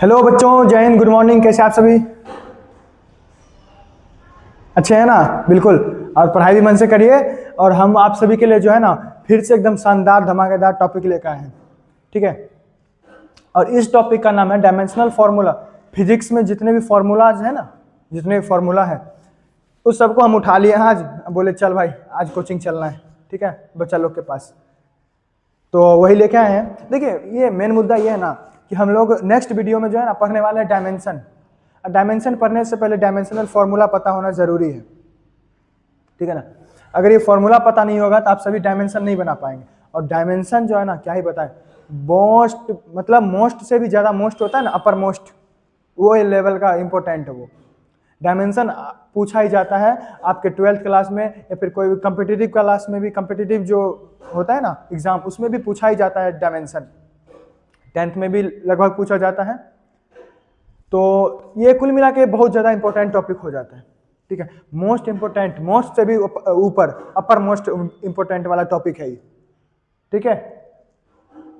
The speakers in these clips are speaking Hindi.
हेलो बच्चों, जय हिंद, गुड मॉर्निंग। कैसे आप सभी? अच्छे हैं ना? बिल्कुल। और पढ़ाई भी मन से करिए। और हम आप सभी के लिए जो है ना फिर से एकदम शानदार धमाकेदार टॉपिक लेकर आए हैं। ठीक है। और इस टॉपिक का नाम है डायमेंशनल फार्मूला। फिजिक्स में जितने भी फार्मूलाज है ना, जितने भी फार्मूला है उस सबको हम उठा लिए आज। बोले चल भाई आज कोचिंग चलना है। ठीक है, बच्चा लोग के पास तो वही लेके आए हैं। देखिए, ये मेन मुद्दा ये है ना कि हम लोग नेक्स्ट वीडियो में जो है ना पढ़ने वाले हैं डायमेंशन। डायमेंशन पढ़ने से पहले डायमेंशनल फार्मूला पता होना जरूरी है। ठीक है ना? अगर ये फार्मूला पता नहीं होगा तो आप सभी डायमेंशन नहीं बना पाएंगे। और डायमेंशन जो है ना, क्या ही बताएं, मोस्ट मतलब मोस्ट से भी ज्यादा मोस्ट होता है ना, अपर मोस्ट, वो लेवल का इंपॉर्टेंट है वो डायमेंशन। पूछा ही जाता है आपके 12th क्लास में या फिर कोई कॉम्पिटिटिव क्लास में भी, कॉम्पिटिटिव जो होता है ना एग्जाम, उसमें भी पूछा ही जाता है डायमेंशन। 10th में भी लगभग पूछा जाता है। तो ये कुल मिला के बहुत ज़्यादा इंपॉर्टेंट टॉपिक हो जाता है। ठीक है, मोस्ट इंपॉर्टेंट, मोस्ट से भी ऊपर, अपर मोस्ट इंपॉर्टेंट वाला टॉपिक है ये। ठीक है,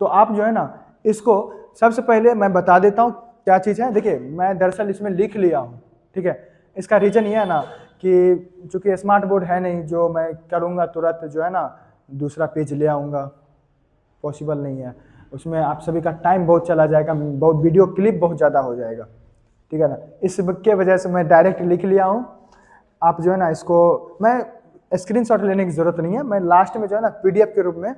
तो आप जो है ना इसको सबसे पहले मैं बता देता हूँ क्या चीज़ है। देखिए, मैं दरअसल इसमें लिख लिया हूँ। ठीक है, इसका रीजन ये है ना कि चूंकि स्मार्ट बोर्ड है नहीं, जो मैं करूँगा तुरंत जो है ना दूसरा पेज ले आऊँगा, पॉसिबल नहीं है। उसमें आप सभी का टाइम बहुत चला जाएगा, बहुत वीडियो क्लिप बहुत ज़्यादा हो जाएगा। ठीक है ना, इसके वजह से मैं डायरेक्ट लिख लिया हूँ। आप जो है ना इसको, मैं स्क्रीनशॉट लेने की ज़रूरत नहीं है, मैं लास्ट में जो है ना PDF के रूप में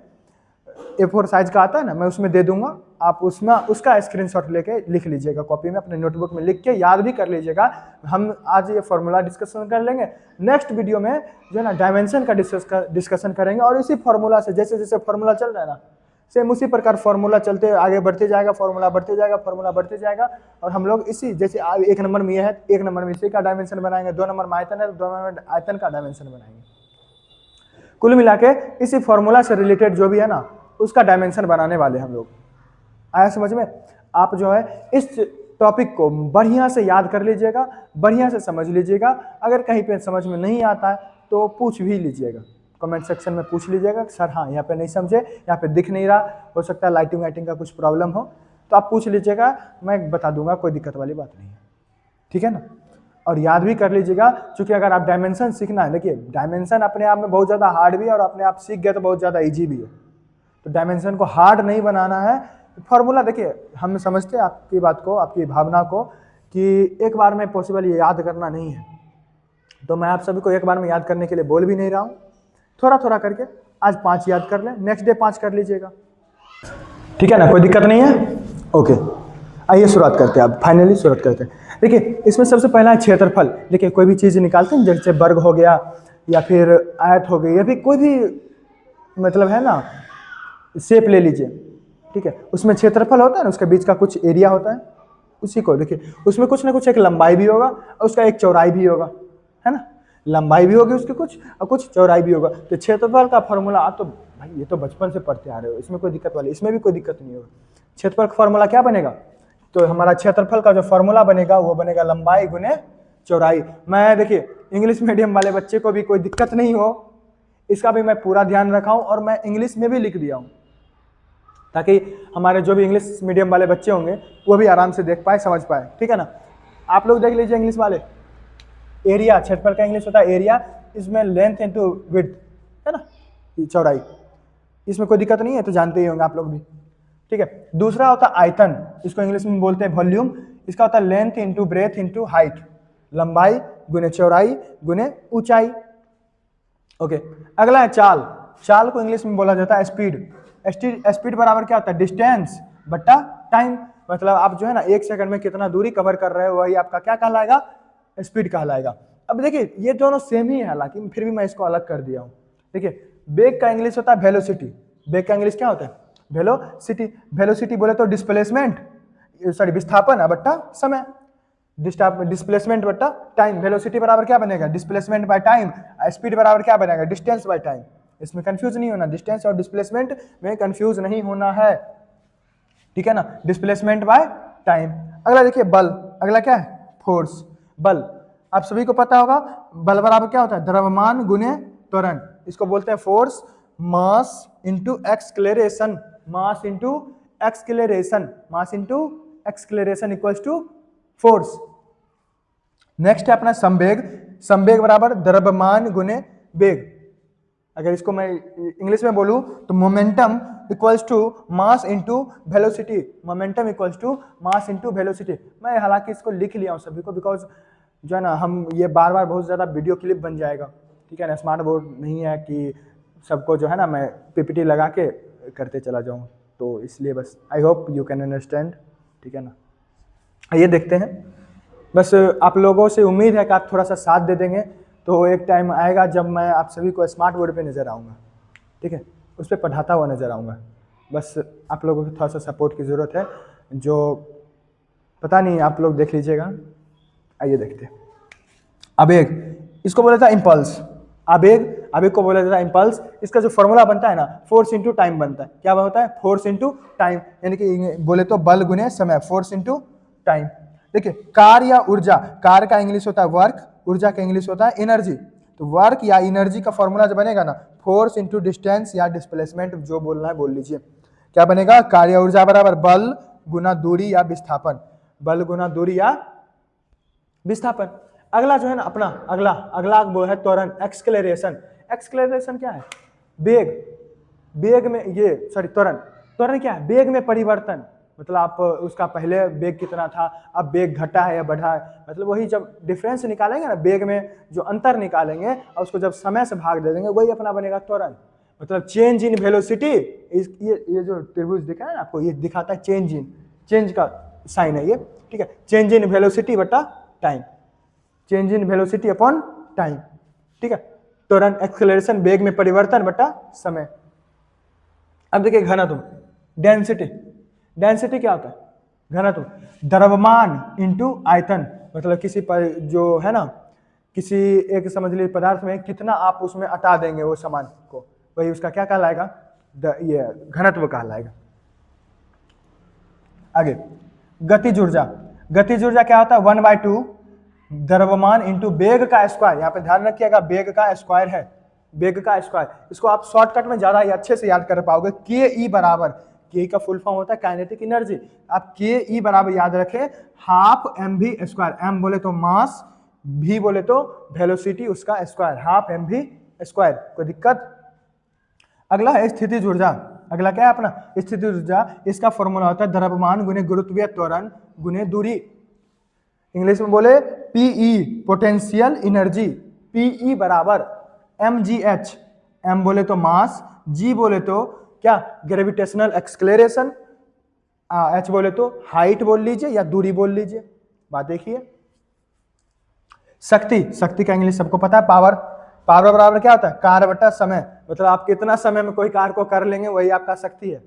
A4 साइज का आता है ना, मैं उसमें दे दूंगा। आप उसमें उसका स्क्रीनशॉट लेके लिख लीजिएगा कॉपी में, अपने नोटबुक में लिख के याद भी कर लीजिएगा। हम आज ये फार्मूला डिस्कशन कर लेंगे। नेक्स्ट वीडियो में जो है ना डायमेंशन का डिस्कशन करेंगे। और इसी फार्मूला से जैसे जैसे फार्मूला चल रहा है ना, सेम उसी प्रकार फार्मूला चलते आगे बढ़ते जाएगा, फार्मूला बढ़ते जाएगा, फार्मूला बढ़ते जाएगा। और हम लोग इसी जैसे 1 नंबर में यह है, 1 नंबर में इसी का डायमेंशन बनाएंगे, 2 नंबर में आयतन है, 2 नंबर में आयतन का डायमेंशन बनाएंगे। कुल मिला के इसी फार्मूला से रिलेटेड जो भी है ना उसका डायमेंशन बनाने वाले हम लोग। आया समझ में? आप जो है इस टॉपिक को बढ़िया से याद कर लीजिएगा, बढ़िया से समझ लीजिएगा। अगर कहीं पे समझ में नहीं आता है तो पूछ भी लीजिएगा, कमेंट सेक्शन में पूछ लीजिएगा सर हाँ यहाँ पे नहीं समझे, यहाँ पे दिख नहीं रहा, हो सकता है लाइटिंग वाइटिंग का कुछ प्रॉब्लम हो, तो आप पूछ लीजिएगा, मैं बता दूंगा, कोई दिक्कत वाली बात नहीं है। ठीक है ना? और याद भी कर लीजिएगा, क्योंकि अगर आप डायमेंशन सीखना है, देखिए डायमेंशन अपने आप में बहुत ज़्यादा हार्ड भी है और अपने आप सीख गए तो बहुत ज़्यादा ईजी भी है। तो डायमेंशन को हार्ड नहीं बनाना है। फॉर्मूला देखिए, हम समझते हैं आपकी बात को, आपकी भावना को, कि एक बार में पॉसिबल ये याद करना नहीं है। तो मैं आप सभी को एक बार में याद करने के लिए बोल भी नहीं रहा हूँ, थोड़ा थोड़ा करके आज 5 याद कर लें, नेक्स्ट डे 5 कर लीजिएगा। ठीक है ना, कोई दिक्कत नहीं है? ओके, आइए शुरुआत करते हैं। अब फाइनली शुरुआत करते हैं। देखिए, इसमें सबसे पहला है क्षेत्रफल। देखिए, कोई भी चीज़ निकालते हैं, जैसे वर्ग हो गया या फिर आयत हो गई या फिर कोई भी मतलब है ना शेप ले लीजिए। ठीक है, उसमें क्षेत्रफल होता है ना, उसके बीच का कुछ एरिया होता है, उसी को देखिए उसमें कुछ ना कुछ एक लंबाई भी होगा और उसका एक चौड़ाई भी होगा, है ना? लंबाई भी होगी उसकी कुछ और कुछ चौड़ाई भी होगा। तो क्षेत्रफल का फॉर्मूला आप तो भाई ये तो बचपन से पढ़ते आ रहे हो, इसमें कोई दिक्कत वाली, इसमें भी कोई दिक्कत नहीं होगा। क्षेत्रफल का फॉर्मूला क्या बनेगा? तो हमारा क्षेत्रफल का जो फॉर्मूला बनेगा वो बनेगा लंबाई गुने चौड़ाई। मैं देखिए इंग्लिश मीडियम वाले बच्चे को भी कोई दिक्कत नहीं हो, इसका भी मैं पूरा ध्यान रखा हूँ और मैं इंग्लिश में भी लिख दिया हूँ, ताकि हमारे जो भी इंग्लिश मीडियम वाले बच्चे होंगे वो भी आराम से देख पाए, समझ पाए। ठीक है ना? आप लोग देख लीजिए इंग्लिश वाले, एरिया, क्षेत्रफल का इंग्लिश होता है एरिया, इसमें लेंथ इनटू विड्थ, है ना, चौड़ाई, इसमें कोई दिक्कत नहीं है, तो जानते ही होंगे आप लोग भी। ठीक है, दूसरा होता है आयतन, इसको इंग्लिश में बोलते हैं वॉल्यूम। इसका होता है length into breadth into height, लंबाई गुने चौड़ाई गुने ऊंचाई। ओके, अगला है चाल। चाल को इंग्लिश में बोला जाता है स्पीड। स्पीड बराबर क्या होता है? डिस्टेंस बट्टा टाइम। मतलब आप जो है ना 1 सेकंड में कितना दूरी कवर कर रहे हो, वही आपका क्या कहलाएगा? स्पीड कहलाएगा। अब देखिए ये दोनों सेम ही है, हालांकि फिर भी मैं इसको अलग कर दिया हूँ। देखिए, वेग का इंग्लिश होता है वेलोसिटी। वेग का इंग्लिश क्या होता है? वेलोसिटी। वेलोसिटी बोले तो डिस्प्लेसमेंट, सॉरी विस्थापन बट्टा समय, डिस्प्लेसमेंट बट्टा टाइम। वेलोसिटी बराबर क्या बनेगा? Displacement by time. स्पीड बराबर क्या बनेगा? Distance by time. इसमें कंफ्यूज नहीं होना, डिस्टेंस और डिस्प्लेसमेंट में कंफ्यूज नहीं होना है। ठीक है ना? Displacement by time. अगला देखिए बल। अगला क्या है? फोर्स। बल आप सभी को पता होगा, बल बराबर क्या होता है? द्रव्यमान गुने त्वरण, इसको बोलते हैं force. Mass into acceleration, mass into acceleration, mass into acceleration equals to force. Next है अपना संवेग। संवेग बराबर द्रव्यमान गुने वेग। अगर इसको मैं इंग्लिश में बोलूं तो momentum equals to mass into velocity. Momentum equals to mass into velocity. मैं हालांकि इसको लिख लिया हूं सभी को, बिकॉज जो है ना हम ये बार बार बहुत ज़्यादा वीडियो क्लिप बन जाएगा, ठीक है ना। स्मार्ट बोर्ड नहीं है कि सबको जो है ना मैं पीपीटी लगा के करते चला जाऊँ, तो इसलिए बस I hope you can understand, ठीक है ना। आइए देखते हैं। बस आप लोगों से उम्मीद है कि आप थोड़ा सा साथ दे देंगे, तो एक टाइम आएगा जब मैं आप सभी को स्मार्ट बोर्ड पे नज़र आऊँगा, ठीक है, उस पर पढ़ाता हुआ नज़र आऊँगा। बस आप लोगों को थोड़ा सा सपोर्ट की ज़रूरत है, जो पता नहीं आप लोग देख लीजिएगा। आइए देखते हैं। आवेग, इसको बोला था इम्पल्स। आवेग, आवेग को बोला जाता है इम्पल्स। इसका जो फॉर्मूला बनता है ना, फोर्स इंटू टाइम बनता है। क्या बनता है? फोर्स इंटू टाइम, यानी कि बोले तो बल गुने समय, फोर्स इंटू टाइम। देखिए, कार्य या ऊर्जा, कार्य का इंग्लिश होता है वर्क, ऊर्जा का इंग्लिश होता है एनर्जी। तो वर्क या एनर्जी का फॉर्मूला जो बनेगा ना, फोर्स इंटू डिस्टेंस या डिस्प्लेसमेंट, जो बोलना है बोल लीजिए। क्या बनेगा? कार्य ऊर्जा बराबर बल गुना दूरी या विस्थापन। बल गुना दूरी या विस्थापन। अगला जो है ना अपना अगला वो है त्वरण, एक्सक्लेरेशन। एक्सक्लेरेशन क्या है? वेग, वेग में ये सॉरी त्वरण। त्वरण क्या है? वेग में परिवर्तन। मतलब आप उसका पहले वेग कितना था, अब वेग घटा है या बढ़ा है, मतलब वही जब डिफरेंस निकालेंगे ना, वेग में जो अंतर निकालेंगे और उसको जब समय से भाग दे देंगे, वही अपना बनेगा त्वरण। मतलब चेंज इन वेलोसिटी, ये जो त्रिभुज दिखा है ना आपको, ये दिखाता है चेंज इन, चेंज का साइन है ये, ठीक है। चेंज इन वेलोसिटी बटा time, change in velocity upon time, ठीक है। त्वरण एक्सेलरेशन, वेग में परिवर्तन बटा समय। अब देखिए घनत्व, डेंसिटी। डेंसिटी क्या होता है? घनत्व, द्रव्यमान इंटू आयतन। मतलब किसी पर जो है ना, किसी एक समझ लीजिए पदार्थ में कितना आप उसमें अटा देंगे वो सामान को, वही उसका क्या कहलाएगा? ये घनत्व कहलाएगा। आगे गतिज ऊर्जा। गतिज ऊर्जा क्या होता है? 1/2 द्रव्यमान इंटू वेग का स्क्वायर। यहाँ पे ध्यान रखिएगा, वेग का स्क्वायर है, वेग का स्क्वायर। इसको आप शॉर्टकट में ज्यादा ही अच्छे से याद कर पाओगे। के ई बराबर, के का फुल फॉर्म होता है काइनेटिक एनर्जी। आप के ई बराबर याद रखें half m v square. M बोले तो मास, भी बोले तो वेलोसिटी उसका square, half m v square. कोई दिक्कत? अगला है स्थितिज ऊर्जा। अगला क्या है अपना? स्थितिज ऊर्जा। इसका फॉर्मूला होता है द्रव्यमान गुने गुरुत्वीय त्वरण गुने दूरी। इंग्लिश में बोले पीई, पोटेंशियल एनर्जी। पीई बराबर mgh। m बोले तो मास, g बोले तो क्या? ग्रेविटेशनल एक्सक्लेरेशन, h बोले तो हाइट बोल लीजिए या दूरी बोल लीजिए। बात देखिए। शक्ति, शक्ति का इंग्लिश सबको पता है पावर। पावर बराबर क्या होता है? कार्य बटा समय। मतलब आप कितना समय में कोई कार्य को कर लेंगे, वही आपका शक्ति है,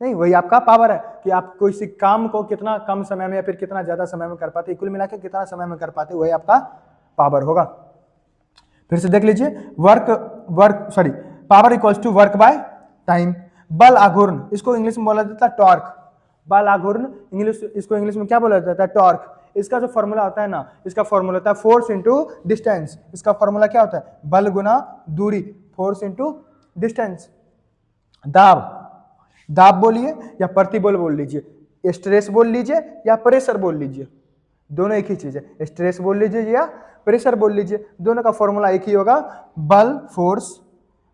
नहीं वही आपका पावर है, कि आप किसी काम को कितना कम समय में या फिर कितना ज्यादा समय में कर पाते, कुल मिला के कितना समय में कर पाते, वही आपका पावर होगा। फिर से देख लीजिए, power equals to work by time. बल आघूर्ण, इसको इंग्लिश में बोला जाता है टॉर्क। बल आघूर्ण इसको इंग्लिश में क्या बोला जाता है? टॉर्क। इसका जो फॉर्मूला होता है ना, इसका फॉर्मूला होता है फोर्स इंटू डिस्टेंस। इसका फॉर्मूला क्या होता है? बल गुना दूरी, फोर्स इंटू डिस्टेंस। दाब, दाब बोलिए या प्रतिबल बोल लीजिए, स्ट्रेस बोल लीजिए या प्रेशर बोल लीजिए, दोनों एक ही चीज है। स्ट्रेस बोल लीजिए या प्रेशर बोल लीजिए, दोनों का फॉर्मूला एक ही होगा, बल फोर्स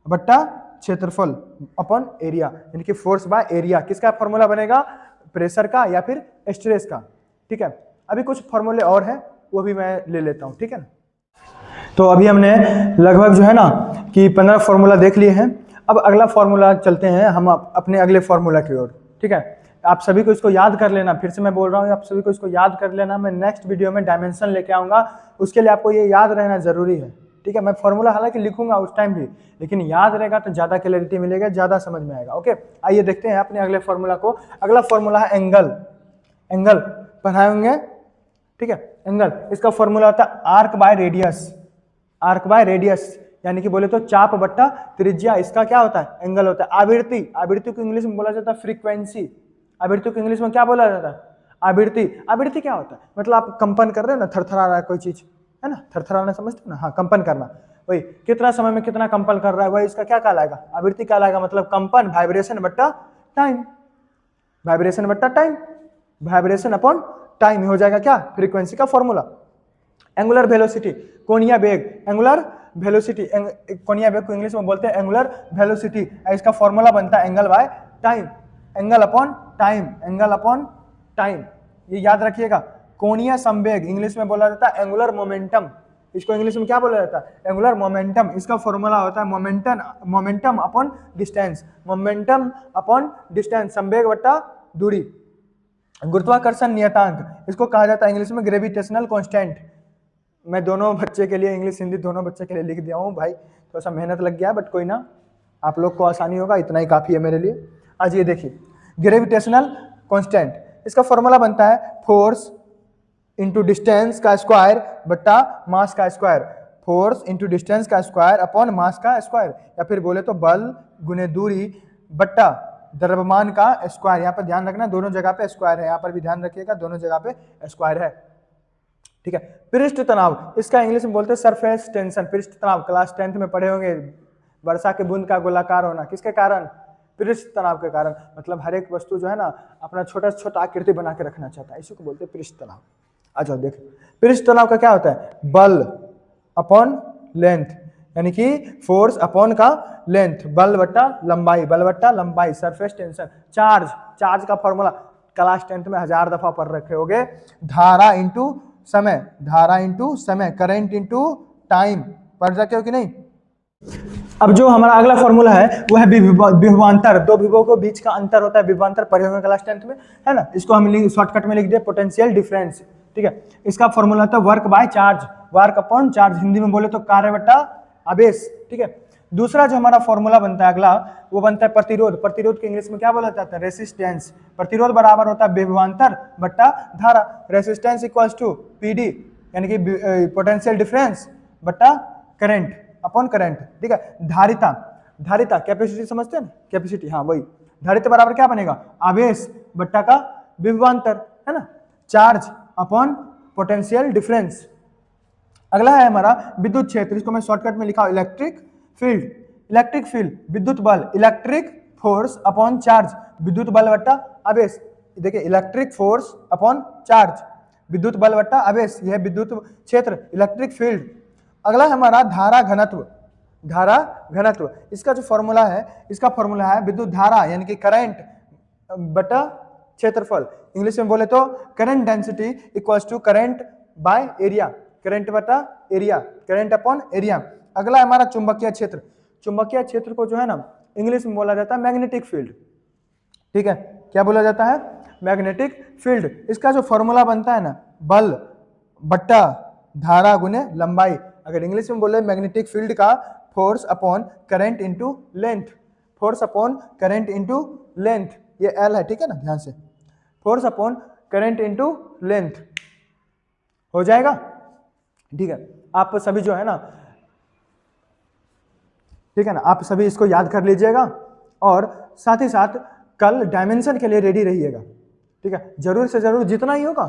बट्टा क्षेत्रफल अपॉन एरिया, यानी कि फोर्स बाय एरिया। किसका फॉर्मूला बनेगा? प्रेशर का या फिर स्ट्रेस का, ठीक है। अभी कुछ फॉर्मूले और हैं, वो भी मैं ले लेता हूं, ठीक है ना। तो अभी हमने लगभग जो है ना कि 15 फॉर्मूला देख लिए हैं। अब अगला फॉर्मूला चलते हैं हम अपने अगले फॉर्मूला की ओर, ठीक है। आप सभी को इसको याद कर लेना, फिर से मैं बोल रहा हूँ, आप सभी को इसको याद कर लेना। मैं नेक्स्ट वीडियो में डायमेंशन लेके आऊँगा, उसके लिए आपको ये याद रहना जरूरी है, ठीक है। मैं फॉर्मूला हालांकि लिखूंगा उस टाइम भी, लेकिन याद रहेगा तो ज़्यादा क्लैरिटी मिलेगा, ज़्यादा समझ में आएगा। ओके, आइए देखते हैं अपने अगले फॉर्मूला को। अगला फॉर्मूला है एंगल। एंगल पढ़ाएंगे, ठीक है। एंगल, इसका फॉर्मूला होता है arc by radius. Arc by radius यानी कि बोले तो चाप बट्टा त्रिज्या, इसका क्या होता है? एंगल होता है। आवृत्ति, आवृत्ति को इंग्लिश में बोला जाता है फ्रीक्वेंसी। आवृत्ति को इंग्लिश में क्या बोला जाता है? आवृत्ति। आवृत्ति क्या होता है? मतलब आप कंपन कर रहे हो ना, थरथरा रहा है कोई चीज, है ना, थरथराना समझते हो ना, हाँ, कंपन करना, वही कितना समय में कितना कंपन कर रहा है, वही इसका क्या कहलाएगा? आवृत्ति कहलाएगा। मतलब कंपन, वाइब्रेशन बट्टा टाइम, वाइब्रेशन बट्टा टाइम, वाइब्रेशन अपॉन टाइम हो जाएगा क्या, फ्रीक्वेंसी का फॉर्मूला। एंगुलर वेलोसिटी, कोणीय वेग, एंगुलर वेलोसिटी, कोणीय वेग को इंग्लिश में बोलते हैं एंगुलर वेलोसिटी, इसका फॉर्मूला बनता है angle by time, angle upon time, angle upon time, ये याद रखिएगा। कोणीय संवेग इंग्लिश में बोला जाता है एंगुलर मोमेंटम, इसको इंग्लिश में क्या बोला जाता है, एंगुलर मोमेंटम, इसका फॉर्मूला होता है momentum upon distance, momentum upon distance, संवेग बटा दूरी। गुरुत्वाकर्षण नियतांक, इसको कहा जाता है इंग्लिश में ग्रेविटेशनल कांस्टेंट। मैं दोनों बच्चे के लिए, इंग्लिश हिंदी दोनों बच्चे के लिए लिख दिया हूँ भाई, थोड़ा सा मेहनत लग गया, बट कोई ना, आप लोग को आसानी होगा, इतना ही काफ़ी है मेरे लिए। आज ये देखिए ग्रेविटेशनल कांस्टेंट, इसका फॉर्मूला बनता है फोर्स इंटू डिस्टेंस का स्क्वायर बट्टा मास का स्क्वायर, फोर्स इंटू डिस्टेंस का स्क्वायर अपॉन मास का स्क्वायर, या फिर बोले तो बल गुने दूरी बट्टा द्रव्यमान का स्क्वायर। यहाँ पर ध्यान रखना दोनों जगह पे स्क्वायर है, यहाँ पर भी ध्यान रखिएगा दोनों जगह पे स्क्वायर है, ठीक है। पृष्ठ तनाव, इसका इंग्लिश में बोलते हैं सरफेस टेंशन, पृष्ठ तनाव क्लास 10th में पढ़े होंगे, वर्षा के बूंद का गोलाकार होना, किसके कारण, पृष्ठ तनाव के कारण, मतलब हर एक वस्तु जो है ना अपना छोटा छोटा आकृति बना के रखना चाहता है, इसी को बोलते हैं पृष्ठ तनाव। अच्छा देखो पृष्ठ तनाव का क्या होता है, बल अपॉन लेंथ, यानी कि फोर्स अपॉन का लेंथ, बल बट्टा लंबाई, बल बट्टा लंबाई, सरफेस टेंशन। चार्ज का फॉर्मूला क्लास 10th में 1000 दफा पढ़ रखे होगे, धारा इंटू समय, धारा इंटू समय, करंट इंटू टाइम, पढ़ रखे हो कि नहीं। अब जो हमारा अगला फॉर्मूला है वो है विभवांतर, दो विभवों के बीच का अंतर होता है विभवांतर, पढ़े होंगे क्लास 10th में, है ना। इसको हम शॉर्टकट में लिख दे पोटेंशियल डिफरेंस, ठीक है। इसका फॉर्मूला होता है work by charge, work upon charge, Hindi में बोले तो कार्य बट्टा आवेश, ठीक है। दूसरा जो हमारा फॉर्मूला बनता है अगला, वो बनता है प्रतिरोध, प्रतिरोध के इंग्लिश में क्या बोला जाता है, रेसिस्टेंस, प्रतिरोध बराबर होता है विभवांतर बट्टा धारा, रेसिस्टेंस इक्वल्स टू पीडी यानी कि पोटेंशियल डिफरेंस बट्टा करंट अपॉन करंट, ठीक है। धारिता, धारिता कैपेसिटी समझते हैं ना, कैपेसिटी, हाँ वही, धारिता बराबर क्या बनेगा, आवेश बट्टा का विभवांतर, है ना, चार्ज अपॉन पोटेंशियल डिफरेंस। अगला है हमारा विद्युत क्षेत्र, इसको मैं शॉर्टकट में लिखा हूं इलेक्ट्रिक फील्ड, इलेक्ट्रिक फील्ड, विद्युत बल, इलेक्ट्रिक फोर्स अपॉन चार्ज, विद्युत बल बट्टा आवेश, देखिए इलेक्ट्रिक फोर्स अपॉन चार्ज, विद्युत बल बट्टा आवेश, यह विद्युत क्षेत्र इलेक्ट्रिक फील्ड। अगला है हमारा धारा घनत्व, धारा घनत्व, इसका जो फॉर्मूला है, इसका फॉर्मूला है विद्युत धारा यानी कि करंट बटा क्षेत्रफल, इंग्लिश में बोले तो current density equals to current by area, current बटा एरिया, करंट अपॉन एरिया। अगला है हमारा चुंबकीय क्षेत्र, चुंबकीय क्षेत्र को जो है ना इंग्लिश में बोला जाता है मैग्नेटिक फील्ड, ठीक है, क्या बोला जाता है, मैग्नेटिक फील्ड। इसका जो फॉर्मूला बनता है ना बल बट्टा धारा गुने लंबाई, अगर इंग्लिश में बोले मैग्नेटिक फील्ड का force upon current into length, force upon current into length, ये एल है, ठीक है ना, ध्यान से, force upon current into length हो जाएगा, ठीक है। आप सभी जो है ना, ठीक है ना, आप सभी इसको याद कर लीजिएगा और साथ ही साथ कल डायमेंशन के लिए रेडी रहिएगा, ठीक है, जरूर से जरूर जितना ही होगा,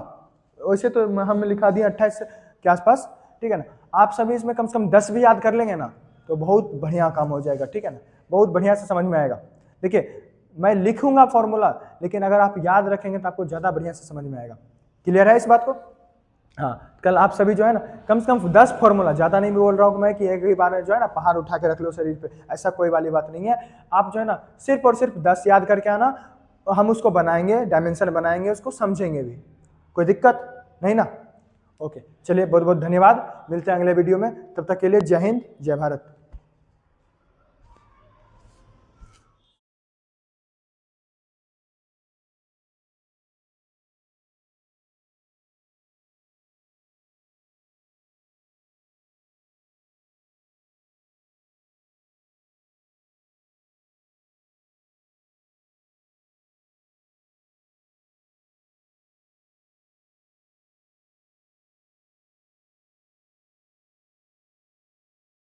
वैसे तो हम लिखा दिए 28 के आसपास, ठीक है ना, आप सभी इसमें कम से कम 10 भी याद कर लेंगे ना तो बहुत बढ़िया काम हो जाएगा, ठीक है ना, बहुत बढ़िया से समझ में आएगा। देखिए मैं लिखूंगा फॉर्मूला, लेकिन अगर आप याद रखेंगे तो आपको ज़्यादा बढ़िया से समझ में आएगा। क्लियर है इस बात को, हाँ। कल आप सभी जो है ना कम से कम 10 फॉर्मूला, ज़्यादा नहीं बोल रहा हूँ मैं कि एक ही बार में जो है ना पहाड़ उठा के रख लो शरीर पे, ऐसा कोई वाली बात नहीं है। आप जो है ना सिर्फ और सिर्फ 10 याद करके आना, हम उसको बनाएंगे, डायमेंशन बनाएंगे, उसको समझेंगे भी, कोई दिक्कत नहीं ना। ओके चलिए, बहुत बहुत धन्यवाद, मिलते हैं अगले वीडियो में, तब तक के लिए जय हिंद जय भारत।